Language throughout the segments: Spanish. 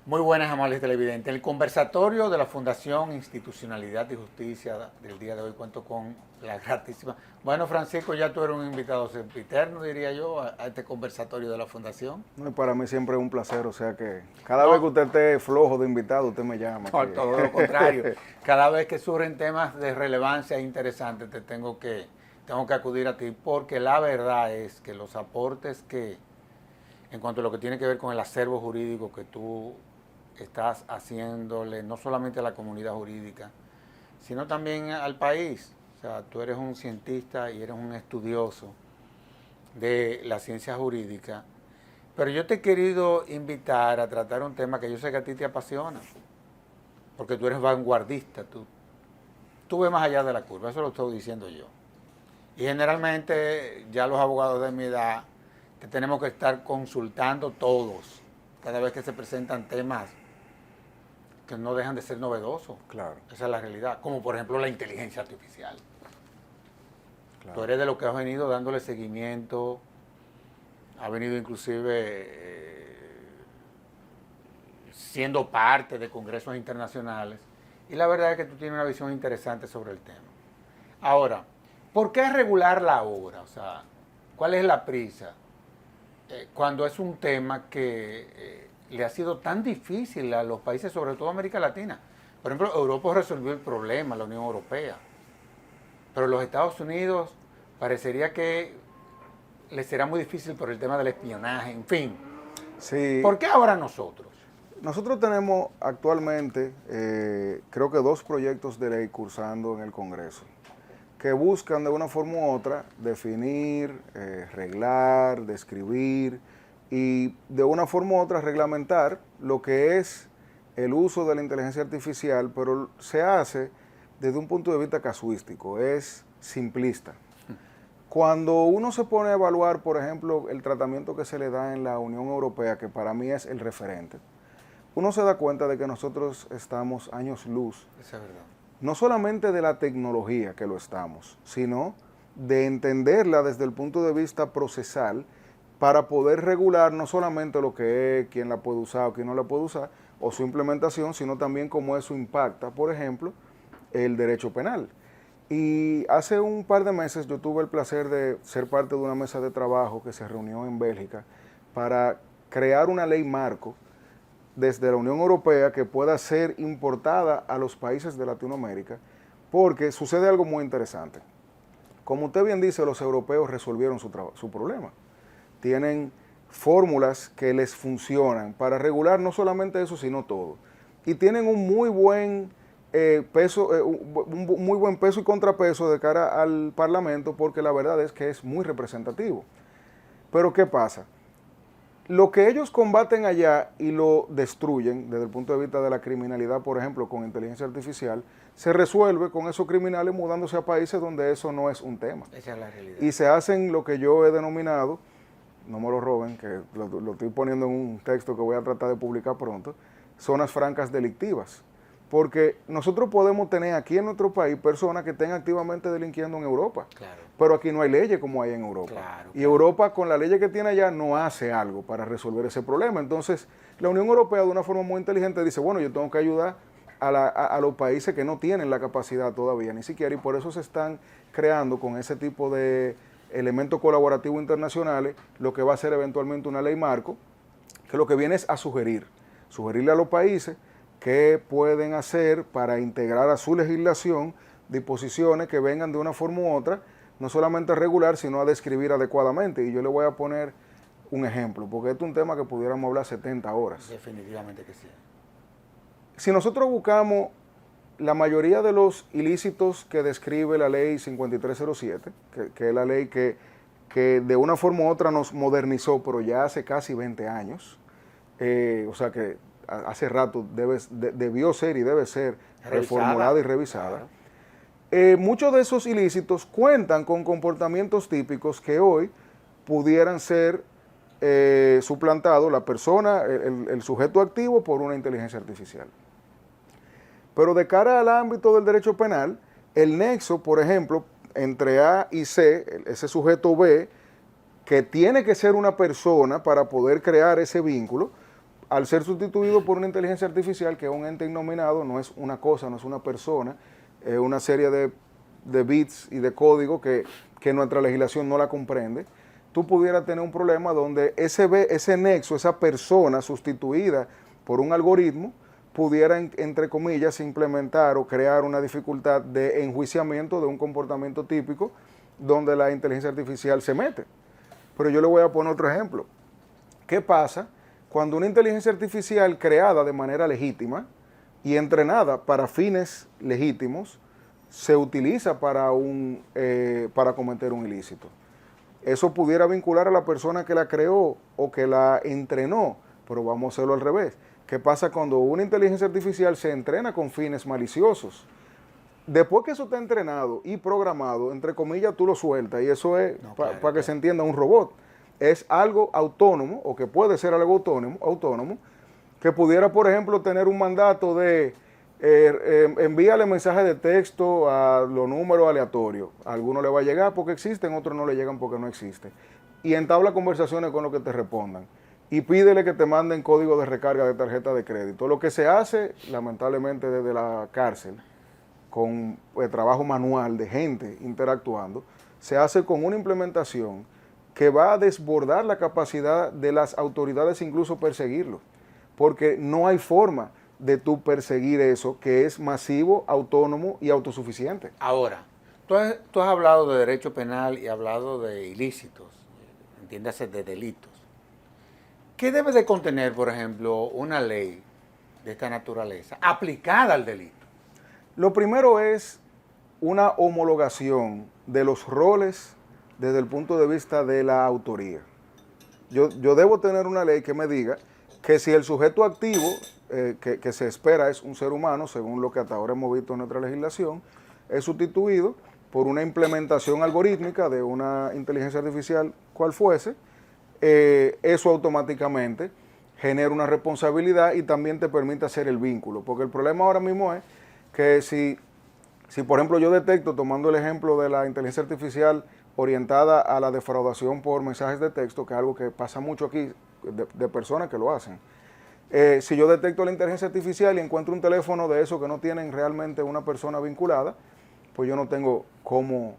Muy buenas, amables televidentes. El conversatorio de la Fundación Institucionalidad y Justicia del día de hoy cuento con la gratísima. Bueno, Francisco, ya tú eres un invitado sempiterno, diría yo, a este conversatorio de la Fundación. No, y para mí siempre es un placer, o sea que cada vez que No, usted esté flojo de invitado, usted me llama. no, todo lo contrario. Cada vez que surgen temas de relevancia interesantes, tengo que acudir a ti, porque la verdad es que los aportes en cuanto a lo que tiene que ver con el acervo jurídico que tú estás haciéndole, no solamente a la comunidad jurídica, sino también al país. O sea, tú eres un cientista y eres un estudioso de la ciencia jurídica, pero yo te he querido invitar a tratar un tema que yo sé que a ti te apasiona, porque tú eres vanguardista, tú ves más allá de la curva, eso lo estoy diciendo yo. Y generalmente ya los abogados de mi edad te tenemos que estar consultando todos, cada vez que se presentan temas que no dejan de ser novedosos. Claro, Esa es la realidad. Como por ejemplo la inteligencia artificial. claro. Tú eres de los que has venido dándole seguimiento, has venido inclusive siendo parte de congresos internacionales. Y la verdad es que tú tienes una visión interesante sobre el tema. Ahora, ¿por qué regular la obra? O sea, ¿cuál es la prisa? Cuando es un tema que le ha sido tan difícil a los países, sobre todo América Latina. Por ejemplo, Europa resolvió el problema, la Unión Europea, pero los Estados Unidos parecería que les será muy difícil por el tema del espionaje, en fin. Sí, ¿Por qué ahora nosotros? nosotros tenemos actualmente, creo que 2 proyectos de ley cursando en el Congreso, que buscan de una forma u otra definir, reglar, describir y de una forma u otra reglamentar lo que es el uso de la inteligencia artificial, pero se hace desde un punto de vista casuístico, es simplista. Cuando uno se pone a evaluar, por ejemplo, el tratamiento que se le da en la Unión Europea, que para mí es el referente, uno se da cuenta de que nosotros estamos años luz, Esa es verdad. no solamente de la tecnología que lo estamos, sino de entenderla desde el punto de vista procesal para poder regular no solamente lo que es, quién la puede usar o quién no la puede usar, o su implementación, sino también cómo eso impacta, por ejemplo, el derecho penal. Y hace un par de meses yo tuve el placer de ser parte de una mesa de trabajo que se reunió en Bélgica para crear una ley marco desde la Unión Europea que pueda ser importada a los países de Latinoamérica, porque sucede algo muy interesante. Como usted bien dice, los europeos resolvieron su problema. Tienen fórmulas que les funcionan para regular no solamente eso, sino todo. Y tienen un muy buen muy buen peso y contrapeso de cara al Parlamento, porque la verdad es que es muy representativo. Pero ¿qué pasa? Lo que ellos combaten allá y lo destruyen desde el punto de vista de la criminalidad, por ejemplo, con inteligencia artificial, se resuelve con esos criminales mudándose a países donde eso no es un tema. Esa es la realidad. Y se hacen lo que yo he denominado, no me lo roben, que lo estoy poniendo en un texto que voy a tratar de publicar pronto, zonas francas delictivas. Porque nosotros podemos tener aquí en nuestro país personas que estén activamente delinquiendo en Europa. Claro. Pero aquí no hay leyes como hay en Europa. Claro, y Europa, con la ley que tiene allá, no hace algo para resolver ese problema. Entonces, la Unión Europea, de una forma muy inteligente, dice, bueno, yo tengo que ayudar a los países que no tienen la capacidad todavía, ni siquiera, y por eso se están creando con ese tipo de elementos colaborativos internacionales, lo que va a ser eventualmente una ley marco, que lo que viene es a sugerirle a los países qué pueden hacer para integrar a su legislación disposiciones que vengan de una forma u otra, no solamente a regular, sino a describir adecuadamente. Y yo le voy a poner un ejemplo, porque este es un tema que pudiéramos hablar 70 horas. Definitivamente que sí. Si nosotros buscamos la mayoría de los ilícitos que describe la ley 5307, que es la ley que de una forma u otra nos modernizó, pero ya hace casi 20 años, o sea que hace rato debió ser y debe ser reformulada y revisada. Claro. Muchos de esos ilícitos cuentan con comportamientos típicos que hoy pudieran ser suplantados, la persona, el sujeto activo, por una inteligencia artificial. Pero de cara al ámbito del derecho penal, el nexo, por ejemplo, entre A y C, ese sujeto B, que tiene que ser una persona para poder crear ese vínculo, al ser sustituido por una inteligencia artificial que es un ente innominado, no es una cosa, no es una persona, es una serie de bits y de código que nuestra legislación no la comprende, tú pudieras tener un problema donde ese nexo, esa persona sustituida por un algoritmo, pudiera, entre comillas, implementar o crear una dificultad de enjuiciamiento de un comportamiento típico donde la inteligencia artificial se mete. Pero yo le voy a poner otro ejemplo. ¿Qué pasa cuando una inteligencia artificial creada de manera legítima y entrenada para fines legítimos se utiliza para cometer un ilícito? Eso pudiera vincular a la persona que la creó o que la entrenó, pero vamos a hacerlo al revés. ¿Qué pasa cuando una inteligencia artificial se entrena con fines maliciosos? Después que eso está entrenado y programado, entre comillas, tú lo sueltas y eso es, para que se entienda, un robot. Es algo autónomo, o que puede ser algo autónomo, que pudiera, por ejemplo, tener un mandato de envíale mensajes de texto a los números aleatorios. A algunos le va a llegar porque existen, a otros no le llegan porque no existen. Y entabla conversaciones con los que te respondan. Y pídele que te manden código de recarga de tarjeta de crédito. Lo que se hace, lamentablemente, desde la cárcel, con el trabajo manual de gente interactuando, se hace con una implementación que va a desbordar la capacidad de las autoridades, incluso perseguirlo, porque no hay forma de tú perseguir eso que es masivo, autónomo y autosuficiente. Ahora, tú has hablado de derecho penal y hablado de ilícitos, entiéndase de delitos. ¿Qué debe de contener, por ejemplo, una ley de esta naturaleza aplicada al delito? Lo primero es una homologación de los roles desde el punto de vista de la autoría. Yo debo tener una ley que me diga que si el sujeto activo que se espera es un ser humano, según lo que hasta ahora hemos visto en nuestra legislación, es sustituido por una implementación algorítmica de una inteligencia artificial, cual fuese, eso automáticamente genera una responsabilidad y también te permite hacer el vínculo. Porque el problema ahora mismo es que si por ejemplo yo detecto, tomando el ejemplo de la inteligencia artificial orientada a la defraudación por mensajes de texto, que es algo que pasa mucho aquí, de personas que lo hacen. Si yo detecto la inteligencia artificial y encuentro un teléfono de esos que no tienen realmente una persona vinculada, pues yo no tengo cómo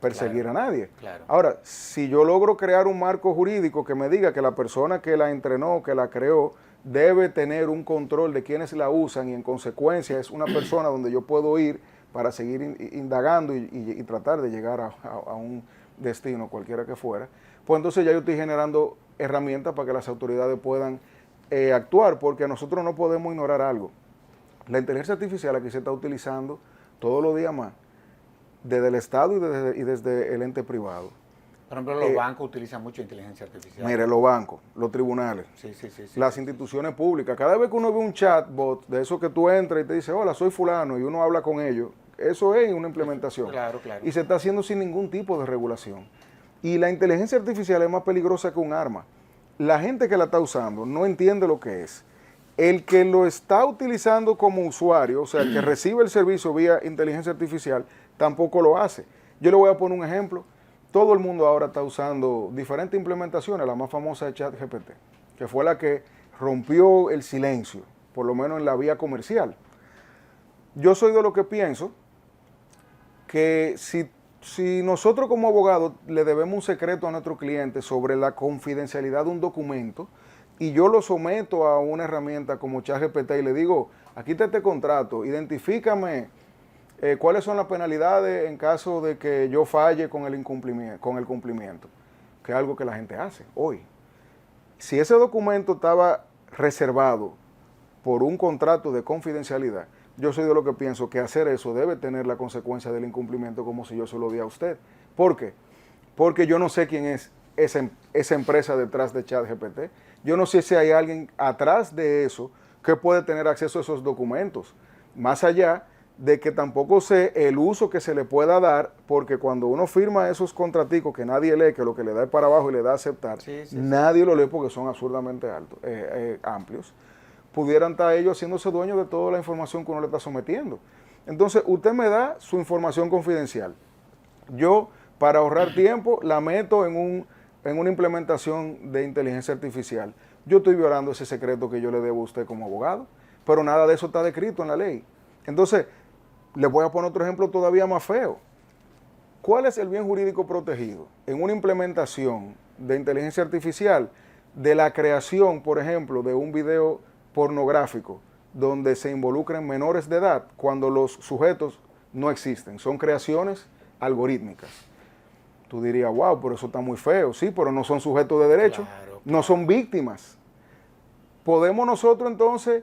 perseguir a nadie. Claro. Ahora, si yo logro crear un marco jurídico que me diga que la persona que la entrenó, que la creó, debe tener un control de quienes la usan y en consecuencia es una persona donde yo puedo ir para seguir indagando y tratar de llegar a un destino, cualquiera que fuera, pues entonces ya yo estoy generando herramientas para que las autoridades puedan actuar, porque nosotros no podemos ignorar algo. La inteligencia artificial aquí se está utilizando todos los días más, desde el Estado y desde el ente privado. Por ejemplo, los bancos utilizan mucho inteligencia artificial. Mire, los bancos, los tribunales, sí, las instituciones públicas. Cada vez que uno ve un chatbot de eso que tú entras y te dice, hola, soy fulano, y uno habla con ellos, eso es una implementación. Claro. Y se está haciendo sin ningún tipo de regulación. Y la inteligencia artificial es más peligrosa que un arma. La gente que la está usando no entiende lo que es. El que lo está utilizando como usuario, o sea, el que recibe el servicio vía inteligencia artificial, tampoco lo hace. Yo le voy a poner un ejemplo. Todo el mundo ahora está usando diferentes implementaciones, la más famosa de ChatGPT, que fue la que rompió el silencio, por lo menos en la vía comercial. Yo soy de lo que pienso que si nosotros como abogados le debemos un secreto a nuestro cliente sobre la confidencialidad de un documento y yo lo someto a una herramienta como ChatGPT y le digo, aquí está este contrato, identifícame cuáles son las penalidades en caso de que yo falle con el cumplimiento, que es algo que la gente hace hoy. Si ese documento estaba reservado por un contrato de confidencialidad, yo soy de lo que pienso que hacer eso debe tener la consecuencia del incumplimiento como si yo se lo di a usted. ¿Por qué? Porque yo no sé quién es esa empresa detrás de ChatGPT. Yo no sé si hay alguien atrás de eso que puede tener acceso a esos documentos. Más allá de que tampoco sé el uso que se le pueda dar, porque cuando uno firma esos contraticos que nadie lee, que lo que le da es para abajo y le da a aceptar, nadie lo lee porque son absurdamente amplios, pudieran estar ellos haciéndose dueños de toda la información que uno le está sometiendo. Entonces, usted me da su información confidencial. Yo, para ahorrar tiempo, la meto en una implementación de inteligencia artificial. yo estoy violando ese secreto que yo le debo a usted como abogado, pero nada de eso está descrito en la ley. Entonces, le voy a poner otro ejemplo todavía más feo. ¿Cuál es el bien jurídico protegido? En una implementación de inteligencia artificial, de la creación, por ejemplo, de un video pornográfico donde se involucren menores de edad cuando los sujetos no existen, son creaciones algorítmicas. Tú dirías, wow, pero eso está muy feo. Sí, pero no son sujetos de derecho, Claro, no son víctimas. Podemos nosotros entonces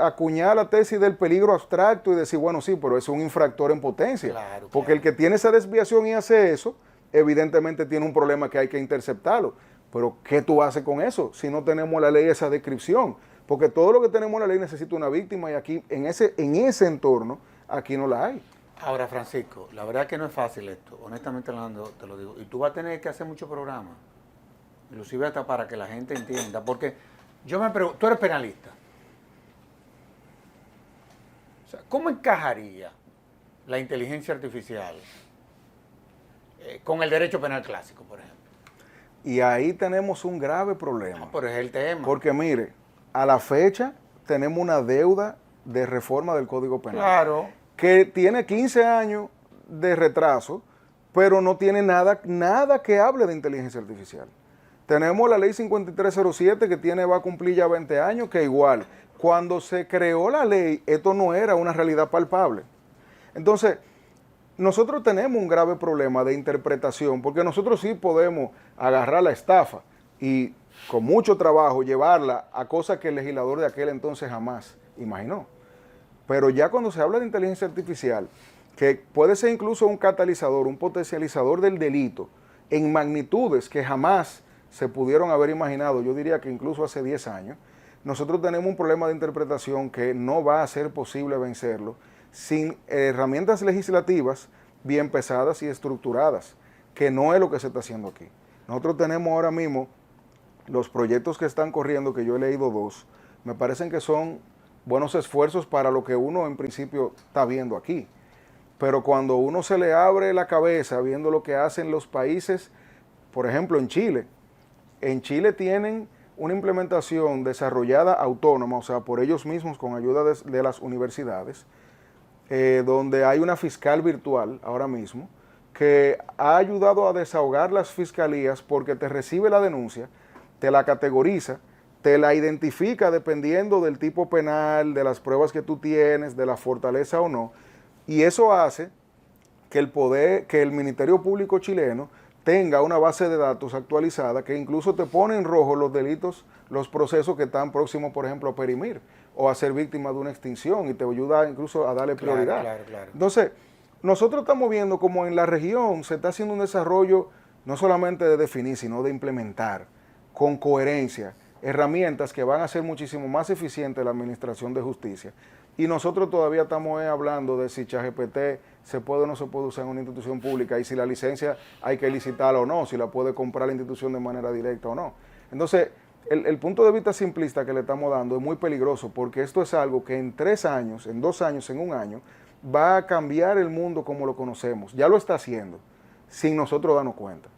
acuñar la tesis del peligro abstracto y decir, bueno, sí, pero es un infractor en potencia. Claro, Porque claro. el que tiene esa desviación y hace eso, evidentemente tiene un problema que hay que interceptarlo. Pero, ¿qué tú haces con eso si no tenemos la ley esa descripción? Porque todo lo que tenemos en la ley necesita una víctima y aquí, en ese entorno, aquí no la hay. Ahora, Francisco, la verdad que no es fácil esto, honestamente hablando, te lo digo. Y tú vas a tener que hacer muchos programas, inclusive hasta para que la gente entienda. Porque yo me pregunto, tú eres penalista. O sea, ¿cómo encajaría la inteligencia artificial con el derecho penal clásico, por ejemplo? Y ahí tenemos un grave problema. Pero es el tema. Porque mire, a la fecha tenemos una deuda de reforma del Código Penal. Claro. Que tiene 15 años de retraso, pero no tiene nada que hable de inteligencia artificial. Tenemos la ley 5307 que va a cumplir ya 20 años, que igual, cuando se creó la ley, esto no era una realidad palpable. Entonces, nosotros tenemos un grave problema de interpretación, porque nosotros sí podemos agarrar la estafa y con mucho trabajo llevarla a cosas que el legislador de aquel entonces jamás imaginó. Pero ya cuando se habla de inteligencia artificial, que puede ser incluso un catalizador, un potencializador del delito, en magnitudes que jamás se pudieron haber imaginado, yo diría que incluso hace 10 años, nosotros tenemos un problema de interpretación que no va a ser posible vencerlo sin herramientas legislativas bien pesadas y estructuradas, que no es lo que se está haciendo aquí. Nosotros tenemos ahora mismo los proyectos que están corriendo, que yo he leído 2, me parecen que son buenos esfuerzos para lo que uno en principio está viendo aquí. Pero cuando uno se le abre la cabeza viendo lo que hacen los países, por ejemplo en Chile tienen una implementación desarrollada autónoma, o sea, por ellos mismos con ayuda de las universidades, donde hay una fiscal virtual ahora mismo, que ha ayudado a desahogar las fiscalías porque te recibe la denuncia, te la categoriza, te la identifica dependiendo del tipo penal, de las pruebas que tú tienes, de la fortaleza o no, y eso hace que el Ministerio Público chileno tenga una base de datos actualizada que incluso te pone en rojo los delitos, los procesos que están próximos, por ejemplo, a perimir o a ser víctima de una extinción y te ayuda incluso a darle prioridad. Claro. Entonces, nosotros estamos viendo como en la región se está haciendo un desarrollo no solamente de definir, sino de implementar con coherencia herramientas que van a ser muchísimo más eficientes la administración de justicia. Y nosotros todavía estamos hablando de si ChatGPT se puede o no se puede usar en una institución pública y si la licencia hay que licitarla o no, si la puede comprar la institución de manera directa o no. Entonces, el punto de vista simplista que le estamos dando es muy peligroso porque esto es algo que en 3 años, en 2 años, en 1 año, va a cambiar el mundo como lo conocemos. Ya lo está haciendo, sin nosotros darnos cuenta.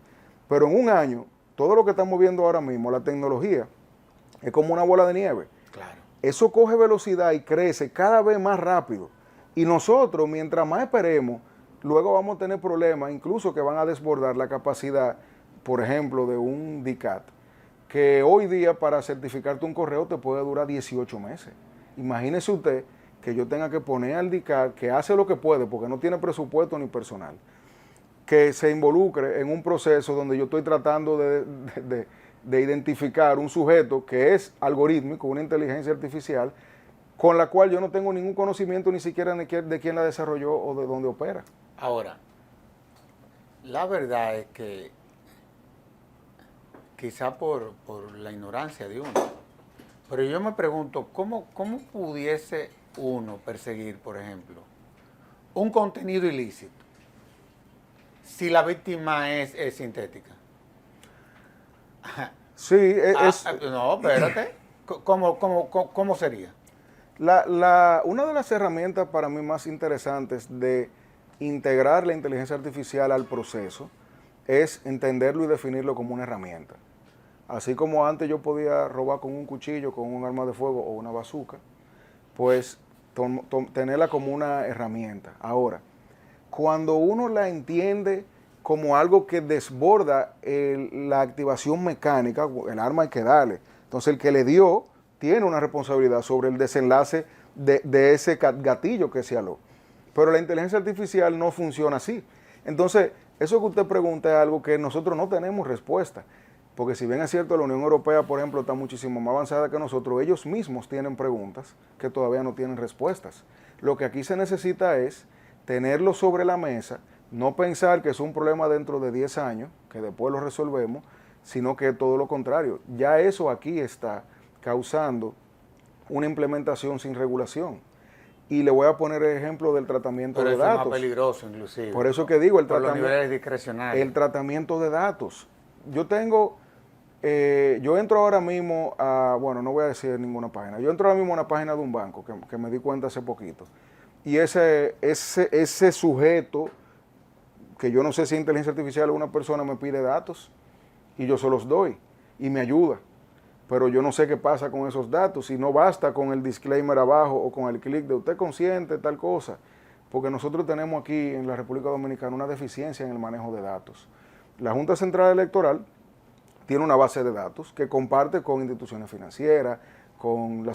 Pero en 1 año, todo lo que estamos viendo ahora mismo, la tecnología, es como una bola de nieve. Claro. Eso coge velocidad y crece cada vez más rápido. Y nosotros, mientras más esperemos, luego vamos a tener problemas, incluso que van a desbordar la capacidad, por ejemplo, de un DICAT, que hoy día para certificarte un correo te puede durar 18 meses. Imagínese usted que yo tenga que poner al DICAT, que hace lo que puede, porque no tiene presupuesto ni personal, que se involucre en un proceso donde yo estoy tratando de identificar un sujeto que es algorítmico, una inteligencia artificial, con la cual yo no tengo ningún conocimiento ni siquiera de quién la desarrolló o de dónde opera. Ahora, la verdad es que quizá por la ignorancia de uno, pero yo me pregunto, ¿cómo pudiese uno perseguir, por ejemplo, un contenido ilícito si la víctima es sintética? Sí, no, espérate. ¿Cómo sería? Una de las herramientas para mí más interesantes de integrar la inteligencia artificial al proceso es entenderlo y definirlo como una herramienta. Así como antes yo podía robar con un cuchillo, con un arma de fuego o una bazooka, pues tenerla como una herramienta. Ahora, cuando uno la entiende como algo que desborda la activación mecánica, el arma hay que darle. Entonces el que le dio tiene una responsabilidad sobre el desenlace de ese gatillo que se aló. Pero la inteligencia artificial no funciona así. Entonces, eso que usted pregunta es algo que nosotros no tenemos respuesta. Porque si bien es cierto, la Unión Europea, por ejemplo, está muchísimo más avanzada que nosotros, ellos mismos tienen preguntas que todavía no tienen respuestas. Lo que aquí se necesita es tenerlo sobre la mesa, no pensar que es un problema dentro de 10 años, que después lo resolvemos, sino que todo lo contrario. Ya eso aquí está causando una implementación sin regulación. Y le voy a poner el ejemplo del tratamiento de datos. Pero es más peligroso, inclusive. Por eso que digo, los niveles discrecionales. El tratamiento de datos. Yo entro ahora mismo a, bueno, no voy a decir ninguna página, yo entro ahora mismo a una página de un banco que me di cuenta hace poquito. Y ese sujeto, que yo no sé si es inteligencia artificial o una persona, me pide datos y yo se los doy y me ayuda. Pero yo no sé qué pasa con esos datos y no basta con el disclaimer abajo o con el clic de usted consciente, tal cosa. Porque nosotros tenemos aquí en la República Dominicana una deficiencia en el manejo de datos. La Junta Central Electoral tiene una base de datos que comparte con instituciones financieras, con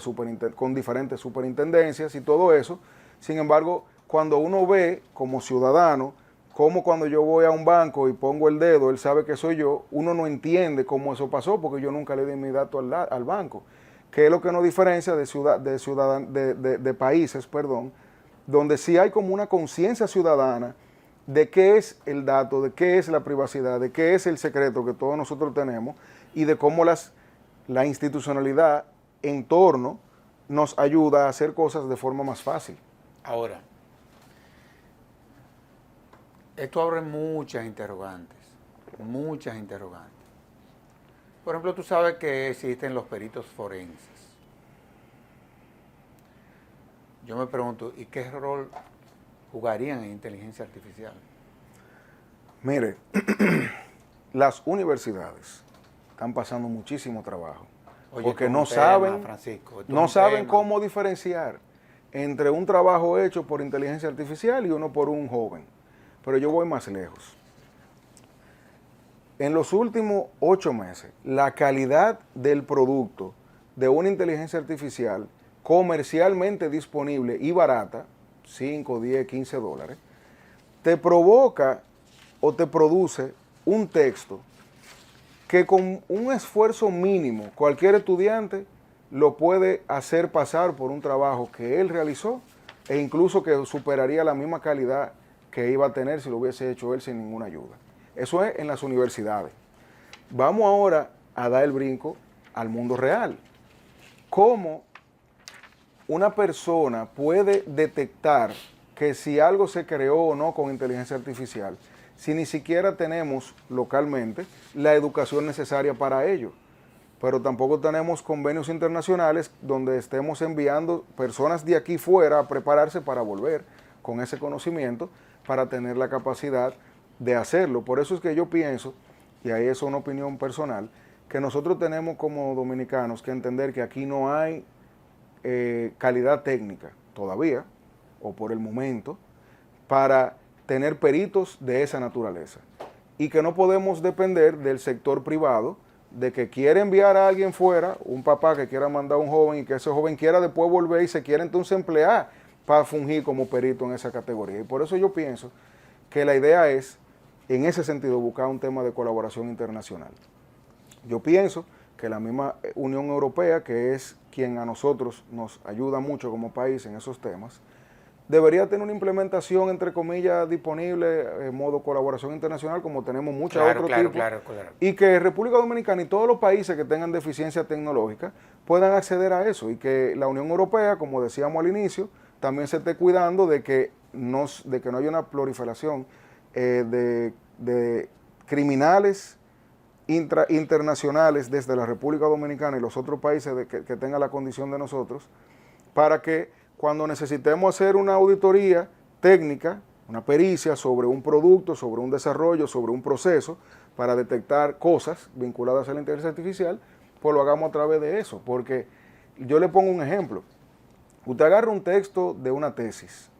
diferentes superintendencias y todo eso. Sin embargo, cuando uno ve como ciudadano, como cuando yo voy a un banco y pongo el dedo, él sabe que soy yo, uno no entiende cómo eso pasó porque yo nunca le di mi dato al banco. Que es lo que nos diferencia de países, donde sí hay como una conciencia ciudadana de qué es el dato, de qué es la privacidad, de qué es el secreto que todos nosotros tenemos y de cómo la institucionalidad en torno nos ayuda a hacer cosas de forma más fácil. Ahora, esto abre muchas interrogantes, muchas interrogantes. Por ejemplo, tú sabes que existen los peritos forenses. Yo me pregunto, ¿y qué rol jugarían en inteligencia artificial? Mire, las universidades están pasando muchísimo trabajo. Oye, porque no saben, Francisco, no saben cómo diferenciar entre un trabajo hecho por inteligencia artificial y uno por un joven. Pero yo voy más lejos. En los últimos 8 meses, la calidad del producto de una inteligencia artificial comercialmente disponible y barata, 5, 10, 15 dólares, te provoca o te produce un texto que con un esfuerzo mínimo cualquier estudiante lo puede hacer pasar por un trabajo que él realizó e incluso que superaría la misma calidad que iba a tener si lo hubiese hecho él sin ninguna ayuda. Eso es en las universidades. Vamos ahora a dar el brinco al mundo real. ¿Cómo una persona puede detectar que si algo se creó o no con inteligencia artificial si ni siquiera tenemos localmente la educación necesaria para ello? Pero tampoco tenemos convenios internacionales donde estemos enviando personas de aquí fuera a prepararse para volver con ese conocimiento para tener la capacidad de hacerlo. Por eso es que yo pienso, y ahí es una opinión personal, que nosotros tenemos como dominicanos que entender que aquí no hay calidad técnica todavía, o por el momento, para tener peritos de esa naturaleza. Y que no podemos depender del sector privado, de que quiere enviar a alguien fuera, un papá que quiera mandar a un joven y que ese joven quiera después volver y se quiera entonces emplear para fungir como perito en esa categoría. Y por eso yo pienso que la idea es, en ese sentido, buscar un tema de colaboración internacional. Yo pienso que la misma Unión Europea, que es quien a nosotros nos ayuda mucho como país en esos temas, debería tener una implementación, entre comillas, disponible en modo colaboración internacional, como tenemos muchos otros tipos. Claro. Y que República Dominicana y todos los países que tengan deficiencia tecnológica puedan acceder a eso. Y que la Unión Europea, como decíamos al inicio, también se esté cuidando de que no haya una proliferación de criminales internacionales desde la República Dominicana y los otros países que tengan la condición de nosotros, para que cuando necesitemos hacer una auditoría técnica, una pericia sobre un producto, sobre un desarrollo, sobre un proceso, para detectar cosas vinculadas a la inteligencia artificial, pues lo hagamos a través de eso. Porque yo le pongo un ejemplo. Usted agarra un texto de una tesis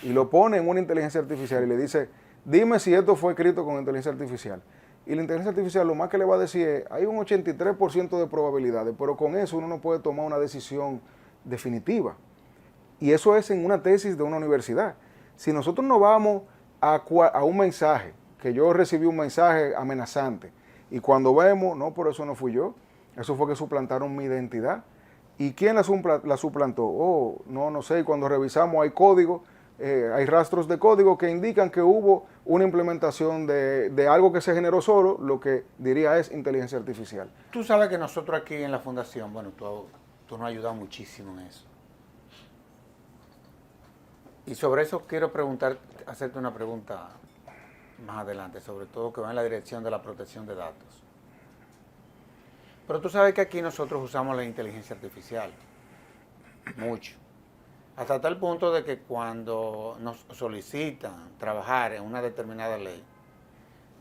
y lo pone en una inteligencia artificial y le dice, dime si esto fue escrito con inteligencia artificial. Y la inteligencia artificial lo más que le va a decir es, hay un 83% de probabilidades, pero con eso uno no puede tomar una decisión definitiva. Y eso es en una tesis de una universidad. Si nosotros nos vamos a un mensaje, que yo recibí un mensaje amenazante, y cuando vemos, no, por eso no fui yo, eso fue que suplantaron mi identidad. ¿Y quién la suplantó? Oh, no sé, y cuando revisamos hay código, hay rastros de código que indican que hubo una implementación de algo que se generó solo, lo que diría es inteligencia artificial. Tú sabes que nosotros aquí en la fundación, bueno, tú nos has ayudado muchísimo en eso. Y sobre eso quiero hacerte una pregunta más adelante, sobre todo que va en la dirección de la protección de datos. Pero tú sabes que aquí nosotros usamos la inteligencia artificial, mucho. Hasta tal punto de que cuando nos solicitan trabajar en una determinada ley,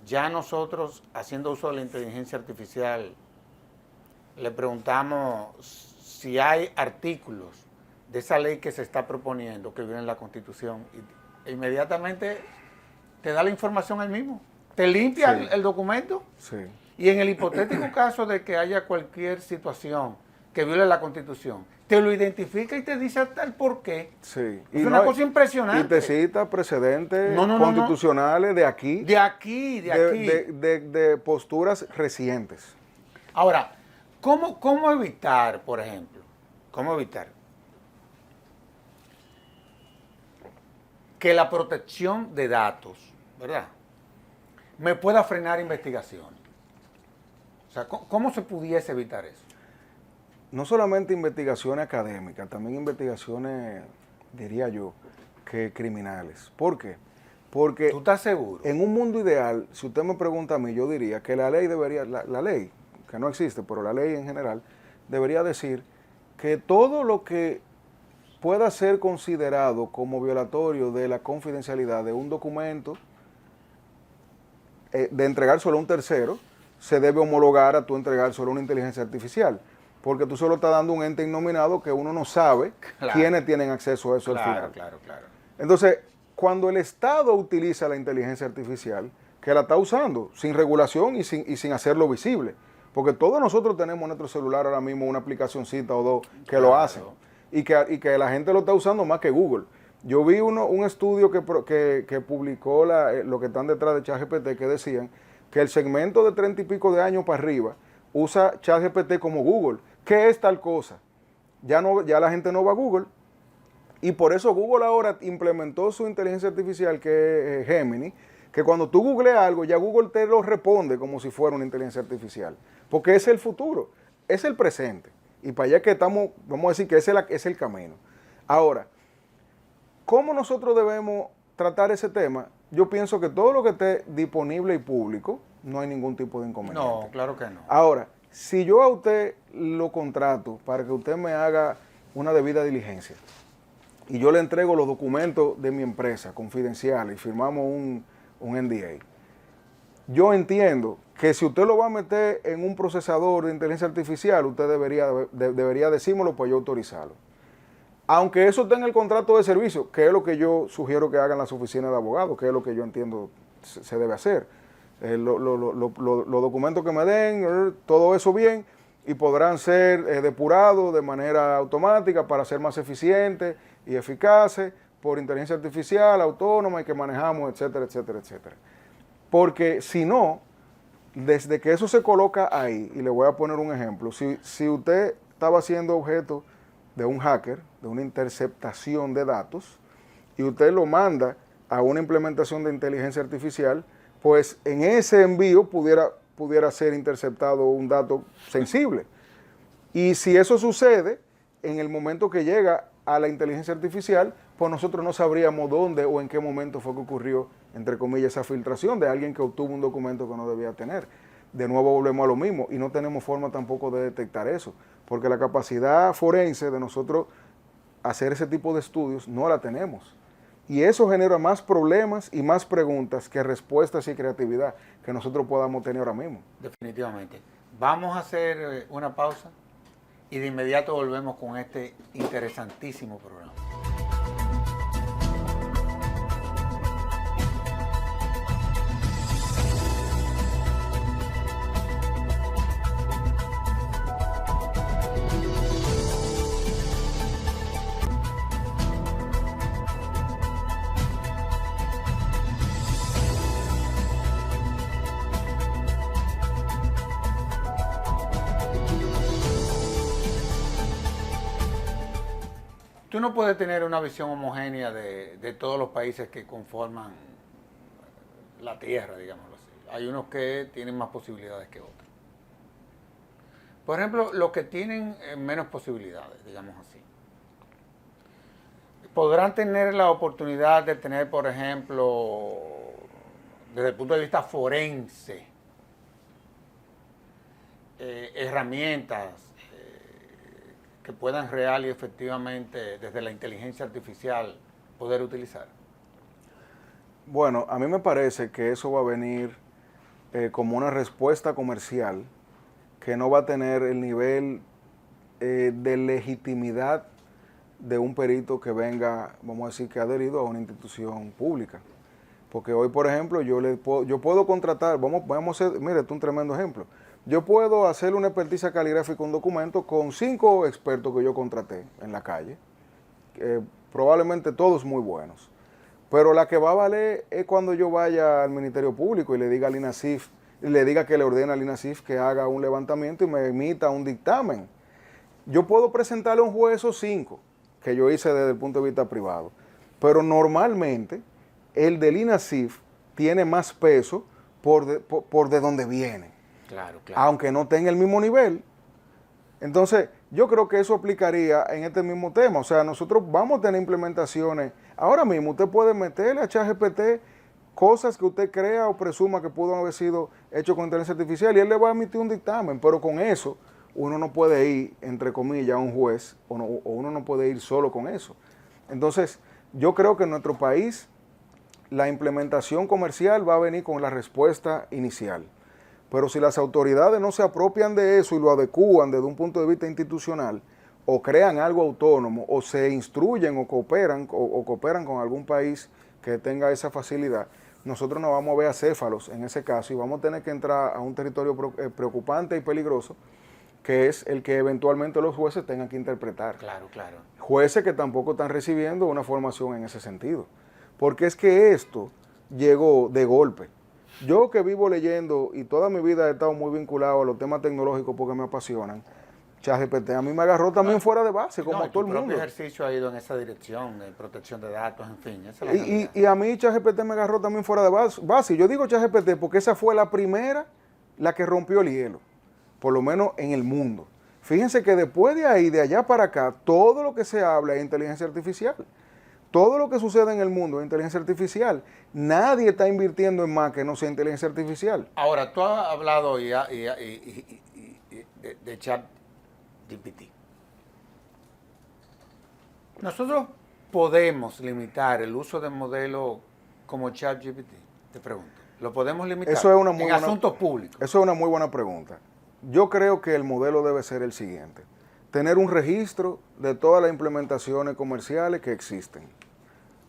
ya nosotros, haciendo uso de la inteligencia artificial, le preguntamos si hay artículos de esa ley que se está proponiendo, que viene en la Constitución, e inmediatamente te da la información ahí mismo. Te limpia Sí. el documento. Sí. Y en el hipotético caso de que haya cualquier situación que viole la Constitución, te lo identifica y te dice hasta el por qué. Sí. Es una cosa impresionante. Y te cita precedentes No. constitucionales de aquí. De aquí. De posturas recientes. Ahora, ¿cómo evitar, por ejemplo, que la protección de datos, ¿verdad?, me pueda frenar investigaciones? O sea, ¿cómo se pudiese evitar eso? No solamente investigaciones académicas, también investigaciones, diría yo, que criminales. ¿Por qué? Porque ¿Tú estás seguro? en un mundo ideal, si usted me pregunta a mí, yo diría que la ley la ley, que no existe, pero la ley en general, debería decir que todo lo que pueda ser considerado como violatorio de la confidencialidad de un documento, de entregárselo a un tercero, se debe homologar a tú entregárselo a una inteligencia artificial. Porque tú solo estás dando un ente innominado que uno no sabe quiénes tienen acceso a eso al final. Claro. Entonces, cuando el Estado utiliza la inteligencia artificial, que la está usando sin regulación y sin hacerlo visible, porque todos nosotros tenemos en nuestro celular ahora mismo una aplicacioncita o dos que lo hacen, y que la gente lo está usando más que Google. Yo vi un estudio que publicó lo que están detrás de ChatGPT, que decían que el segmento de 30 y pico de años para arriba usa ChatGPT como Google. ¿Qué es tal cosa? Ya la gente no va a Google. Y por eso Google ahora implementó su inteligencia artificial, que es Gemini, que cuando tú googleas algo, ya Google te lo responde como si fuera una inteligencia artificial. Porque es el futuro, es el presente. Y para allá que estamos, vamos a decir que es el camino. Ahora, ¿cómo nosotros debemos tratar ese tema? Yo pienso que todo lo que esté disponible y público, no hay ningún tipo de inconveniente. No, claro que no. Ahora, si yo a usted lo contrato para que usted me haga una debida diligencia y yo le entrego los documentos de mi empresa confidenciales y firmamos un NDA, yo entiendo que si usted lo va a meter en un procesador de inteligencia artificial, usted debería decírmelo para yo autorizarlo. Aunque eso esté en el contrato de servicio, que es lo que yo sugiero que hagan las oficinas de abogados, que es lo que yo entiendo se debe hacer. Los documentos que me den, todo eso bien, y podrán ser depurados de manera automática para ser más eficientes y eficaces por inteligencia artificial, autónoma y que manejamos, etcétera, etcétera, etcétera. Porque si no, desde que eso se coloca ahí, y le voy a poner un ejemplo, si usted estaba siendo objeto de un hacker, de una interceptación de datos, y usted lo manda a una implementación de inteligencia artificial, pues en ese envío pudiera ser interceptado un dato sensible. Y si eso sucede, en el momento que llega a la inteligencia artificial, pues nosotros no sabríamos dónde o en qué momento fue que ocurrió, entre comillas, esa filtración de alguien que obtuvo un documento que no debía tener. De nuevo volvemos a lo mismo y no tenemos forma tampoco de detectar eso, porque la capacidad forense de nosotros hacer ese tipo de estudios no la tenemos. Y eso genera más problemas y más preguntas que respuestas y creatividad que nosotros podamos tener ahora mismo. Definitivamente. Vamos a hacer una pausa y de inmediato volvemos con este interesantísimo programa. Tú no puedes tener una visión homogénea de todos los países que conforman la Tierra, digámoslo así. Hay unos que tienen más posibilidades que otros. Por ejemplo, los que tienen menos posibilidades, digamos así, podrán tener la oportunidad de tener, por ejemplo, desde el punto de vista forense, herramientas que puedan real y efectivamente desde la inteligencia artificial poder utilizar. Bueno, a mí me parece que eso va a venir como una respuesta comercial que no va a tener el nivel de legitimidad de un perito que venga, vamos a decir, que ha adherido a una institución pública. Porque hoy, por ejemplo, yo puedo contratar, vamos a hacer, mire, esto es un tremendo ejemplo. Yo puedo hacer una experticia caligráfica, un documento, con 5 expertos que yo contraté en la calle, probablemente todos muy buenos. Pero la que va a valer es cuando yo vaya al Ministerio Público y le diga al INASIF, le diga que le ordena al INASIF que haga un levantamiento y me emita un dictamen. Yo puedo presentarle a un juez esos 5 que yo hice desde el punto de vista privado, pero normalmente el del INASIF tiene más peso por de donde viene. Claro, claro. Aunque no esté en el mismo nivel. Entonces, yo creo que eso aplicaría en este mismo tema. O sea, nosotros vamos a tener implementaciones. Ahora mismo usted puede meterle a ChatGPT cosas que usted crea o presuma que pudo haber sido hecho con inteligencia artificial y él le va a emitir un dictamen, pero con eso uno no puede ir, entre comillas, a un juez o uno no puede ir solo con eso. Entonces, yo creo que en nuestro país la implementación comercial va a venir con la respuesta inicial. Pero si las autoridades no se apropian de eso y lo adecúan desde un punto de vista institucional, o crean algo autónomo, o se instruyen o cooperan con algún país que tenga esa facilidad, nosotros nos vamos a ver acéfalos en ese caso y vamos a tener que entrar a un territorio preocupante y peligroso, que es el que eventualmente los jueces tengan que interpretar. Claro, claro. Jueces que tampoco están recibiendo una formación en ese sentido. Porque es que esto llegó de golpe. Yo que vivo leyendo y toda mi vida he estado muy vinculado a los temas tecnológicos porque me apasionan, ChatGPT a mí me agarró también fuera de base, como todo el mundo. El ejercicio ha ido en esa dirección, de protección de datos, en fin. Esa es y a mí ChatGPT me agarró también fuera de base. Yo digo ChatGPT porque esa fue la primera, la que rompió el hielo, por lo menos en el mundo. Fíjense que después de ahí, de allá para acá, todo lo que se habla es inteligencia artificial. Todo lo que sucede en el mundo es inteligencia artificial. Nadie está invirtiendo en más que no sea inteligencia artificial. Ahora, tú has hablado de ChatGPT. ¿Nosotros podemos limitar el uso de modelos como ChatGPT? Te pregunto. ¿Lo podemos limitar en asuntos públicos? Eso es una muy buena pregunta. Yo creo que el modelo debe ser el siguiente. Tener un registro de todas las implementaciones comerciales que existen.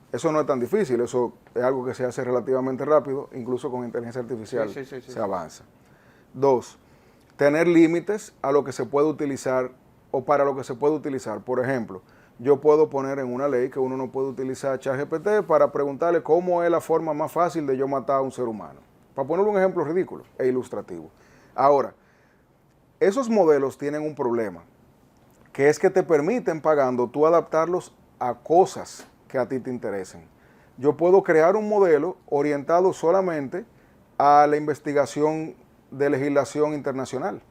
Eso no es tan difícil, eso es algo que se hace relativamente rápido, incluso con inteligencia artificial se avanza. 2, tener límites a lo que se puede utilizar o para lo que se puede utilizar. Por ejemplo, yo puedo poner en una ley que uno no puede utilizar ChatGPT para preguntarle cómo es la forma más fácil de yo matar a un ser humano. Para ponerle un ejemplo ridículo e ilustrativo. Ahora, esos modelos tienen un problema, que es que te permiten, pagando, tú adaptarlos a cosas que a ti te interesen. Yo puedo crear un modelo orientado solamente a la investigación de legislación internacional.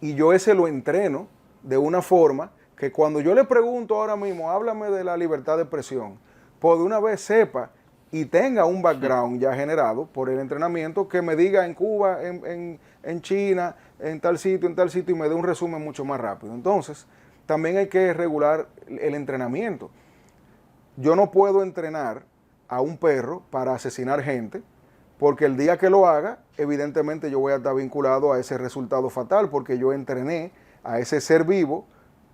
Y yo ese lo entreno de una forma que cuando yo le pregunto ahora mismo, háblame de la libertad de expresión, pues de una vez sepa y tenga un background ya generado por el entrenamiento que me diga en Cuba, en China, en tal sitio, y me dé un resumen mucho más rápido. Entonces, también hay que regular el entrenamiento. yo no puedo entrenar a un perro para asesinar gente, porque el día que lo haga, evidentemente yo voy a estar vinculado a ese resultado fatal, porque yo entrené a ese ser vivo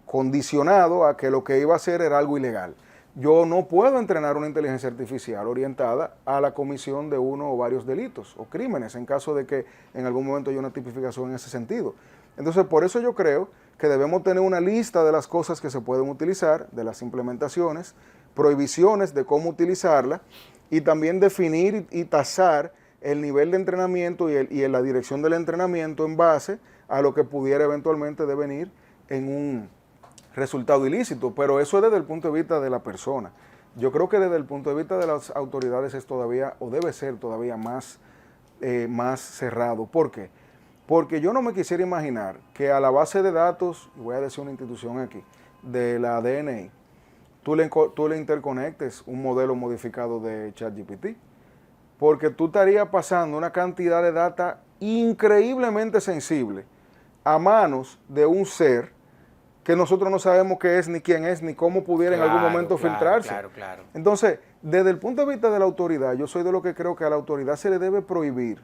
condicionado a que lo que iba a hacer era algo ilegal. Yo no puedo entrenar una inteligencia artificial orientada a la comisión de uno o varios delitos o crímenes, en caso de que en algún momento haya una tipificación en ese sentido. Entonces, por eso yo creo que debemos tener una lista de las cosas que se pueden utilizar, de las implementaciones, prohibiciones de cómo utilizarla, y también definir y tasar el nivel de entrenamiento y la dirección del entrenamiento en base a lo que pudiera eventualmente devenir en un resultado ilícito, pero eso es desde el punto de vista de la persona. Yo creo que desde el punto de vista de las autoridades es todavía, o debe ser todavía más cerrado. ¿Por qué? Porque yo no me quisiera imaginar que a la base de datos, voy a decir una institución aquí, de la DNI, tú le interconectes un modelo modificado de ChatGPT, porque tú estarías pasando una cantidad de data increíblemente sensible a manos de un ser que nosotros no sabemos qué es, ni quién es, ni cómo pudiera en algún momento filtrarse. Claro. Entonces, desde el punto de vista de la autoridad, yo soy de lo que creo que a la autoridad se le debe prohibir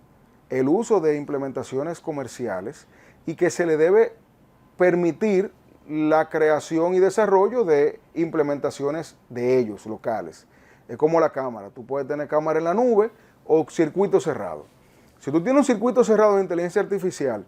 el uso de implementaciones comerciales y que se le debe permitir la creación y desarrollo de implementaciones de ellos, locales. Es como la cámara. Tú puedes tener cámara en la nube o circuito cerrado. Si tú tienes un circuito cerrado de inteligencia artificial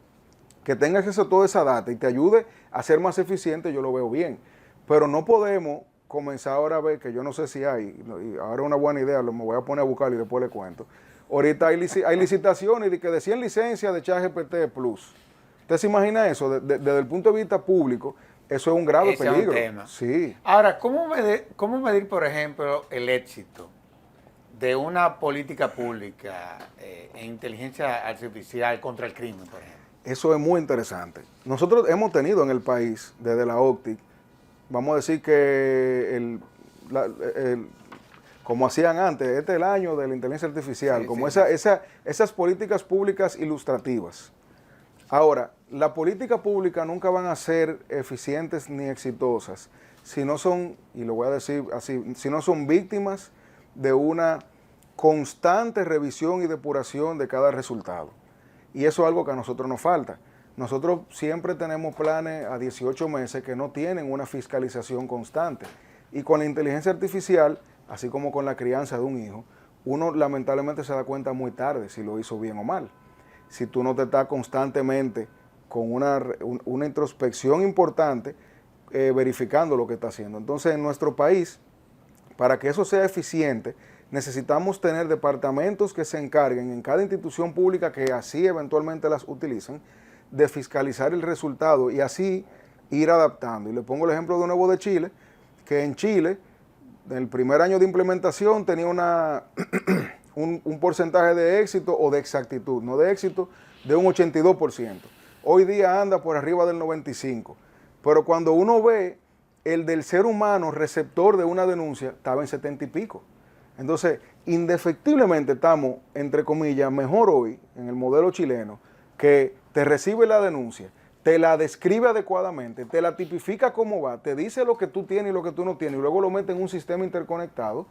que tenga acceso a toda esa data y te ayude a ser más eficiente, yo lo veo bien. Pero no podemos comenzar ahora a ver, que yo no sé si hay, y ahora es una buena idea, me voy a poner a buscar y después le cuento. Ahorita hay licitaciones de 100 licencias de ChatGPT Plus. ¿Usted se imagina eso? Desde el punto de vista público, eso es un grave peligro. Es un tema. Sí. Ahora, ¿cómo medir, por ejemplo, el éxito de una política pública en inteligencia artificial contra el crimen, por ejemplo? Eso es muy interesante. Nosotros hemos tenido en el país, desde la OCTIC, vamos a decir que como hacían antes, este es el año de la inteligencia artificial, esas políticas públicas ilustrativas. Ahora, las políticas públicas nunca van a ser eficientes ni exitosas si no son, y lo voy a decir así, si no son víctimas de una constante revisión y depuración de cada resultado. Y eso es algo que a nosotros nos falta. Nosotros siempre tenemos planes a 18 meses que no tienen una fiscalización constante. Y con la inteligencia artificial, así como con la crianza de un hijo, uno lamentablemente se da cuenta muy tarde si lo hizo bien o mal. Si tú no te estás constantemente con una introspección importante, verificando lo que está haciendo. Entonces, en nuestro país, para que eso sea eficiente, necesitamos tener departamentos que se encarguen en cada institución pública que así eventualmente las utilicen, de fiscalizar el resultado y así ir adaptando. Y le pongo el ejemplo de nuevo de Chile, que en Chile, en el primer año de implementación tenía un porcentaje de éxito o de exactitud, no de éxito, de un 82%. Hoy día anda por arriba del 95%. Pero cuando uno ve el del ser humano receptor de una denuncia, estaba en 70 y pico. Entonces, indefectiblemente estamos, entre comillas, mejor hoy en el modelo chileno, que te recibe la denuncia, te la describe adecuadamente, te la tipifica cómo va, te dice lo que tú tienes y lo que tú no tienes, y luego lo mete en un sistema interconectado,